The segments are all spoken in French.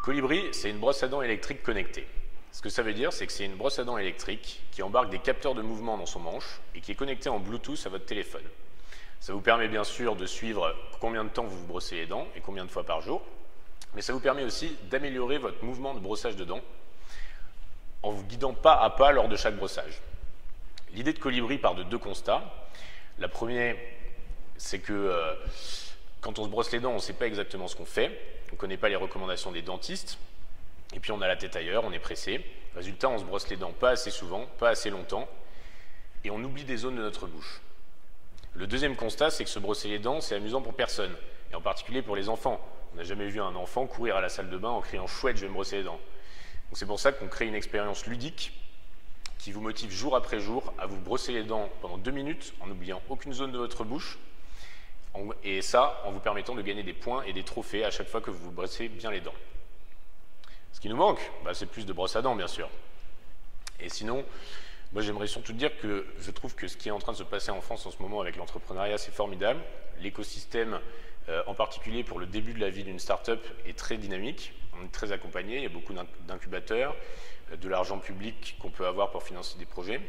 Colibri, c'est une brosse à dents électrique connectée. Ce que ça veut dire, c'est que c'est une brosse à dents électrique qui embarque des capteurs de mouvement dans son manche et qui est connectée en Bluetooth à votre téléphone. Ça vous permet bien sûr de suivre combien de temps vous vous brossez les dents et combien de fois par jour, mais ça vous permet aussi d'améliorer votre mouvement de brossage de dents en vous guidant pas à pas lors de chaque brossage. L'idée de Colibri part de deux constats. La première, c'est que quand on se brosse les dents, on ne sait pas exactement ce qu'on fait, on ne connaît pas les recommandations des dentistes, et puis on a la tête ailleurs, on est pressé. Résultat, on se brosse les dents pas assez souvent, pas assez longtemps, et on oublie des zones de notre bouche. Le deuxième constat, c'est que se brosser les dents, c'est amusant pour personne, et en particulier pour les enfants. On n'a jamais vu un enfant courir à la salle de bain en criant « chouette, je vais me brosser les dents ». Donc c'est pour ça qu'on crée une expérience ludique qui vous motive jour après jour à vous brosser les dents pendant 2 minutes en n'oubliant aucune zone de votre bouche, et ça en vous permettant de gagner des points et des trophées à chaque fois que vous vous brossez bien les dents. Ce qui nous manque, c'est plus de brosse à dents bien sûr. Et sinon, moi j'aimerais surtout dire que je trouve que ce qui est en train de se passer en France en ce moment avec l'entrepreneuriat, c'est formidable. L'écosystème, en particulier pour le début de la vie d'une start-up, est très dynamique. On est très accompagné, il y a beaucoup d'incubateurs, de l'argent public qu'on peut avoir pour financer des projets.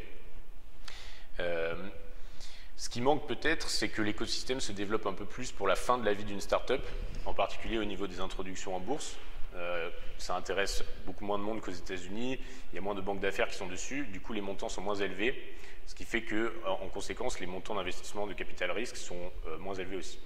Ce qui manque peut-être, c'est que l'écosystème se développe un peu plus pour la fin de la vie d'une start-up, en particulier au niveau des introductions en bourse. Ça intéresse beaucoup moins de monde qu'aux États-Unis, il y a moins de banques d'affaires qui sont dessus, du coup les montants sont moins élevés, ce qui fait que, en conséquence, les montants d'investissement de capital risque sont moins élevés aussi.